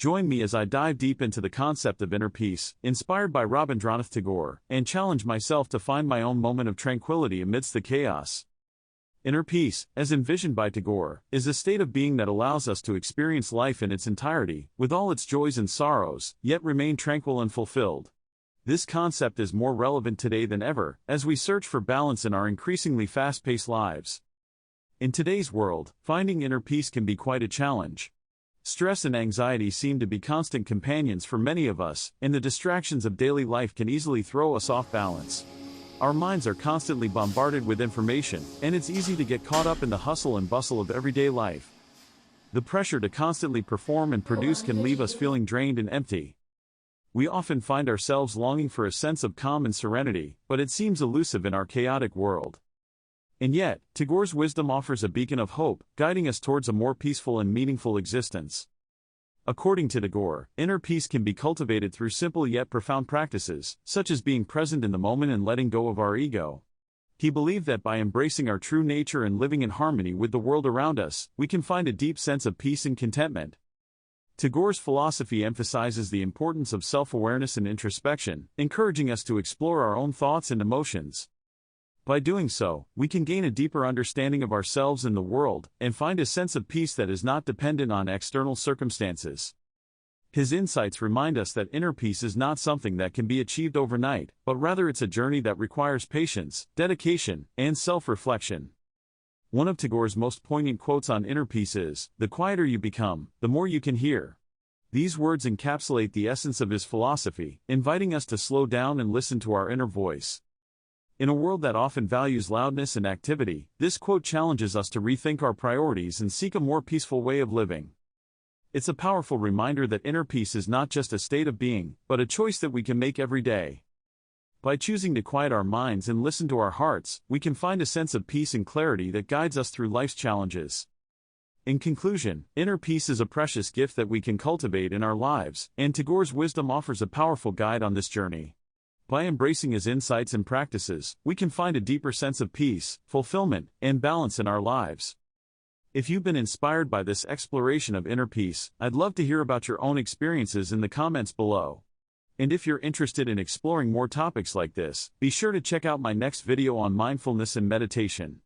Join me as I dive deep into the concept of inner peace, inspired by Rabindranath Tagore, and challenge myself to find my own moment of tranquility amidst the chaos. Inner peace, as envisioned by Tagore, is a state of being that allows us to experience life in its entirety, with all its joys and sorrows, yet remain tranquil and fulfilled. This concept is more relevant today than ever, as we search for balance in our increasingly fast-paced lives. In today's world, finding inner peace can be quite a challenge. Stress and anxiety seem to be constant companions for many of us, and the distractions of daily life can easily throw us off balance. Our minds are constantly bombarded with information, and it's easy to get caught up in the hustle and bustle of everyday life. The pressure to constantly perform and produce can leave us feeling drained and empty. We often find ourselves longing for a sense of calm and serenity, but it seems elusive in our chaotic world. And yet, Tagore's wisdom offers a beacon of hope, guiding us towards a more peaceful and meaningful existence. According to Tagore, inner peace can be cultivated through simple yet profound practices, such as being present in the moment and letting go of our ego. He believed that by embracing our true nature and living in harmony with the world around us, we can find a deep sense of peace and contentment. Tagore's philosophy emphasizes the importance of self-awareness and introspection, encouraging us to explore our own thoughts and emotions. By doing so, we can gain a deeper understanding of ourselves and the world, and find a sense of peace that is not dependent on external circumstances. His insights remind us that inner peace is not something that can be achieved overnight, but rather it's a journey that requires patience, dedication, and self-reflection. One of Tagore's most poignant quotes on inner peace is, "The quieter you become, the more you can hear." These words encapsulate the essence of his philosophy, inviting us to slow down and listen to our inner voice. In a world that often values loudness and activity, this quote challenges us to rethink our priorities and seek a more peaceful way of living. It's a powerful reminder that inner peace is not just a state of being, but a choice that we can make every day. By choosing to quiet our minds and listen to our hearts, we can find a sense of peace and clarity that guides us through life's challenges. In conclusion, inner peace is a precious gift that we can cultivate in our lives, and Tagore's wisdom offers a powerful guide on this journey. By embracing his insights and practices, we can find a deeper sense of peace, fulfillment, and balance in our lives. If you've been inspired by this exploration of inner peace, I'd love to hear about your own experiences in the comments below. And if you're interested in exploring more topics like this, be sure to check out my next video on mindfulness and meditation.